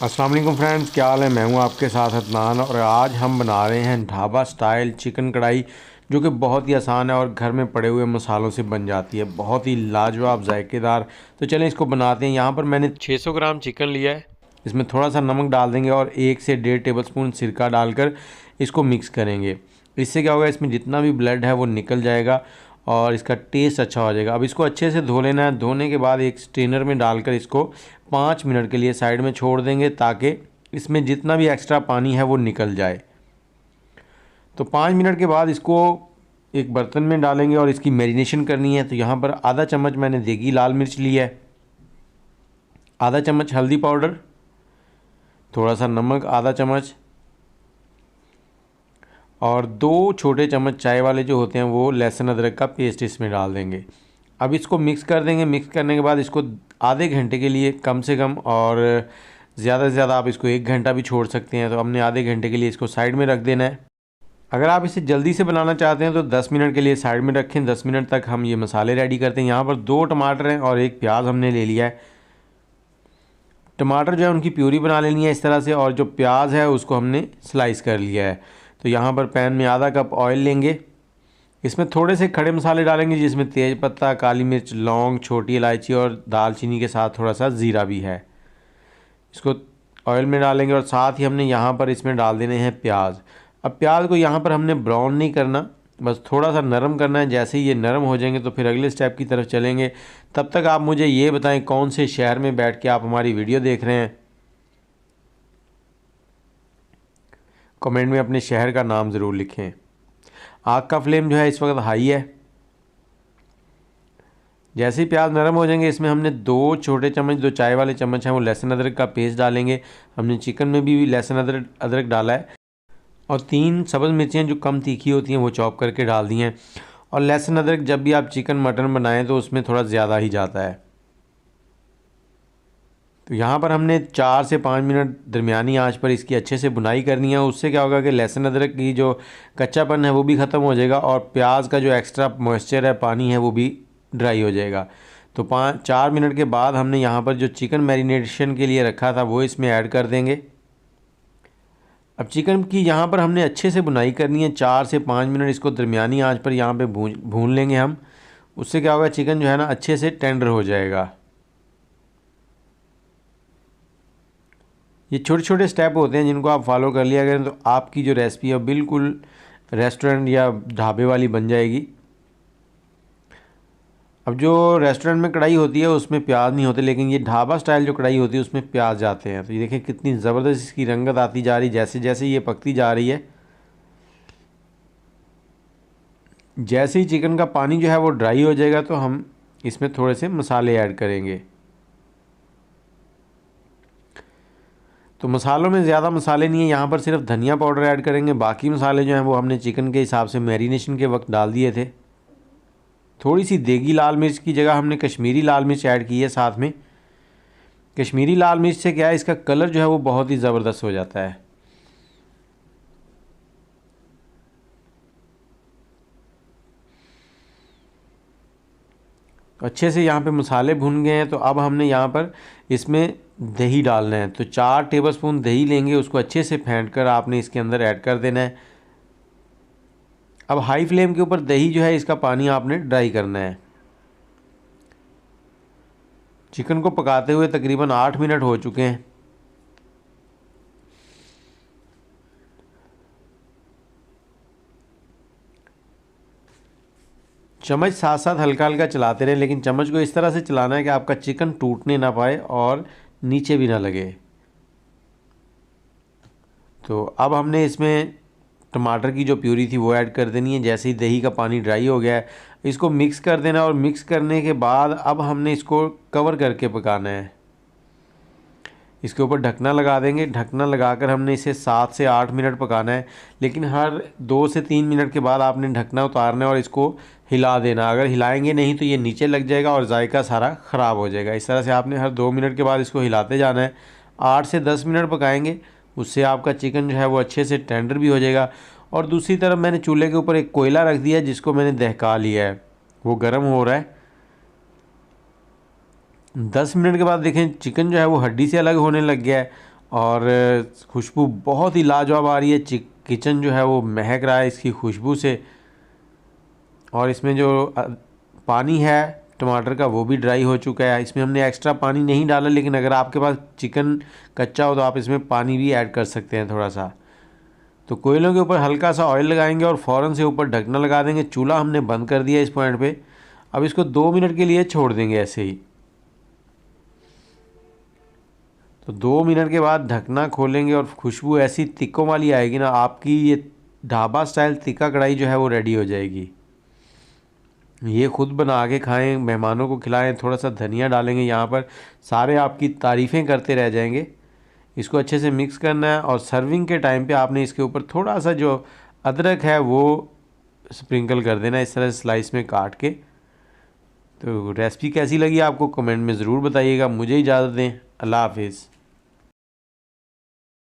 अस्सलाम वालेकुम फ्रेंड्स, क्या हाल है। मैं हूं आपके साथ अदनान और आज हम बना रहे हैं ढाबा स्टाइल चिकन कढ़ाई, जो कि बहुत ही आसान है और घर में पड़े हुए मसालों से बन जाती है। बहुत ही लाजवाब जायकेदार। तो चलें इसको बनाते हैं। यहाँ पर मैंने 600 ग्राम चिकन लिया है। इसमें थोड़ा सा नमक डाल देंगे और 1 से 1.5 टेबलस्पून सिरका डालकर इसको मिक्स करेंगे। इससे क्या होगा, इसमें जितना भी ब्लड है वो निकल जाएगा और इसका टेस्ट अच्छा हो जाएगा। अब इसको अच्छे से धो लेना है। धोने के बाद एक स्ट्रेनर में डालकर इसको 5 मिनट के लिए साइड में छोड़ देंगे ताकि इसमें जितना भी एक्स्ट्रा पानी है वो निकल जाए। तो 5 मिनट के बाद इसको एक बर्तन में डालेंगे और इसकी मैरिनेशन करनी है। तो यहाँ पर आधा चम्मच मैंने देगी लाल मिर्च ली है, आधा चम्मच हल्दी पाउडर, थोड़ा सा नमक आधा चम्मच और 2 छोटे चम्मच चाय वाले जो होते हैं वो लहसुन अदरक का पेस्ट इसमें डाल देंगे। अब इसको मिक्स कर देंगे। मिक्स करने के बाद इसको आधे घंटे के लिए कम से कम, और ज़्यादा से ज़्यादा आप इसको 1 घंटा भी छोड़ सकते हैं। तो हमने आधे घंटे के लिए इसको साइड में रख देना है। अगर आप इसे जल्दी से बनाना चाहते हैं तो 10 मिनट के लिए साइड में रखें। 10 मिनट तक हम ये मसाले रेडी करते हैं। यहाँ पर 2 टमाटर हैं और 1 प्याज हमने ले लिया है। टमाटर जो है उनकी प्यूरी बना लेनी है इस तरह से, और जो प्याज है उसको हमने स्लाइस कर लिया है। तो यहाँ पर पैन में आधा कप ऑयल लेंगे। इसमें थोड़े से खड़े मसाले डालेंगे जिसमें तेज़ पत्ता, काली मिर्च, लौंग, छोटी इलायची और दालचीनी के साथ थोड़ा सा ज़ीरा भी है। इसको ऑयल में डालेंगे और साथ ही हमने यहाँ पर इसमें डाल देने हैं प्याज। अब प्याज को यहाँ पर हमने ब्राउन नहीं करना, बस थोड़ा सा नरम करना है। जैसे ही ये नरम हो जाएंगे तो फिर अगले स्टेप की तरफ चलेंगे। तब तक आप मुझे ये बताएं कौन से शहर में बैठ के आप हमारी वीडियो देख रहे हैं। कमेंट में अपने शहर का नाम ज़रूर लिखें। आग का फ्लेम जो है इस वक्त हाई है। जैसे ही प्याज नरम हो जाएंगे इसमें हमने 2 छोटे चम्मच, 2 चाय वाले चम्मच हैं वो लहसुन अदरक का पेस्ट डालेंगे। हमने चिकन में भी लहसुन अदरक डाला है। और 3 सब्ज़ मिर्चियाँ जो कम तीखी होती हैं वो चॉप करके डाल दी हैं। और लहसुन अदरक जब भी आप चिकन मटन बनाएं तो उसमें थोड़ा ज़्यादा ही जाता है। तो यहाँ पर हमने 4 से 5 मिनट दरमियानी आंच पर इसकी अच्छे से बुनाई करनी है। उससे क्या होगा कि लहसुन अदरक की जो कच्चापन है वो भी ख़त्म हो जाएगा और प्याज का जो एक्स्ट्रा मॉइस्चर है, पानी है, वो भी ड्राई हो जाएगा। तो 4 मिनट के बाद हमने यहाँ पर जो चिकन मैरिनेशन के लिए रखा था वो इसमें ऐड कर देंगे। अब चिकन की यहाँ पर हमने अच्छे से बुनाई करनी है। 4 से 5 मिनट इसको दरमियानी आंच पर यहाँ पे भून लेंगे हम। उससे क्या होगा, चिकन जो है ना अच्छे से टेंडर हो जाएगा। ये छोटे छोटे स्टेप होते हैं जिनको आप फॉलो कर लिया करें तो आपकी जो रेसिपी है बिल्कुल रेस्टोरेंट या ढाबे वाली बन जाएगी। अब जो रेस्टोरेंट में कढ़ाई होती है उसमें प्याज नहीं होते, लेकिन ये ढाबा स्टाइल जो कढ़ाई होती है उसमें प्याज जाते हैं। तो ये देखें कितनी ज़बरदस्त इसकी रंगत आती जा रही जैसे जैसे ये पकती जा रही है। जैसे ही चिकन का पानी जो है वो ड्राई हो जाएगा तो हम इसमें थोड़े से मसाले ऐड करेंगे। तो मसालों में ज़्यादा मसाले नहीं है, यहाँ पर सिर्फ धनिया पाउडर ऐड करेंगे। बाकी मसाले जो हैं वो हमने चिकन के हिसाब से मैरिनेशन के वक्त डाल दिए थे। थोड़ी सी देगी लाल मिर्च की जगह हमने कश्मीरी लाल मिर्च ऐड की है साथ में। कश्मीरी लाल मिर्च से क्या है, इसका कलर जो है वो बहुत ही ज़बरदस्त हो जाता है। अच्छे से यहाँ पे मसाले भुन गए हैं। तो अब हमने यहाँ पर इसमें दही डालना है। तो 4 टेबलस्पून दही लेंगे, उसको अच्छे से फेंट कर आपने इसके अंदर ऐड कर देना है। अब हाई फ्लेम के ऊपर दही जो है इसका पानी आपने ड्राई करना है। चिकन को पकाते हुए तकरीबन 8 मिनट हो चुके हैं। चम्मच साथ साथ हल्का हल्का चलाते रहें, लेकिन चम्मच को इस तरह से चलाना है कि आपका चिकन टूटने ना पाए और नीचे भी ना लगे। तो अब हमने इसमें टमाटर की जो प्यूरी थी वो ऐड कर देनी है। जैसे ही दही का पानी ड्राई हो गया है इसको मिक्स कर देना, और मिक्स करने के बाद अब हमने इसको कवर करके पकाना है। इसके ऊपर ढकना लगा देंगे। ढकना लगाकर हमने इसे 7 से 8 मिनट पकाना है, लेकिन हर 2 से 3 मिनट के बाद आपने ढकना उतारना है और इसको हिला देना। अगर हिलाएंगे नहीं तो ये नीचे लग जाएगा और जायका सारा ख़राब हो जाएगा। इस तरह से आपने हर 2 मिनट के बाद इसको हिलाते जाना है। 8 से 10 मिनट पकाएंगे, उससे आपका चिकन जो है वो अच्छे से टेंडर भी हो जाएगा। और दूसरी तरफ मैंने चूल्हे के ऊपर एक कोयला रख दिया जिसको मैंने दहका लिया है, वो गर्म हो रहा है। 10 मिनट के बाद देखें चिकन जो है वो हड्डी से अलग होने लग गया है और खुशबू बहुत ही लाजवाब आ रही है। किचन जो है वो महक रहा है इसकी खुशबू से। और इसमें जो पानी है टमाटर का वो भी ड्राई हो चुका है। इसमें हमने एक्स्ट्रा पानी नहीं डाला, लेकिन अगर आपके पास चिकन कच्चा हो तो आप इसमें पानी भी ऐड कर सकते हैं थोड़ा सा। तो कोयलों के ऊपर हल्का सा ऑयल लगाएंगे और फ़ौरन से ऊपर ढकना लगा देंगे। चूल्हा हमने बंद कर दिया इस पॉइंट पे। अब इसको 2 मिनट के लिए छोड़ देंगे ऐसे ही। तो 2 मिनट के बाद ढकना खोलेंगे और खुशबू ऐसी तिक्कों वाली आएगी ना, आपकी ये ढाबा स्टाइल तिक्का कढ़ाई जो है वो रेडी हो जाएगी। ये खुद बना के खाएं, मेहमानों को खिलाएं। थोड़ा सा धनिया डालेंगे यहाँ पर, सारे आपकी तारीफ़ें करते रह जाएंगे। इसको अच्छे से मिक्स करना है और सर्विंग के टाइम पे आपने इसके ऊपर थोड़ा सा जो अदरक है वो स्प्रिंकल कर देना इस तरह स्लाइस में काट के। तो रेसिपी कैसी लगी आपको कमेंट में ज़रूर बताइएगा। मुझे इजाज़त दें। अल्लाह हाफिज़।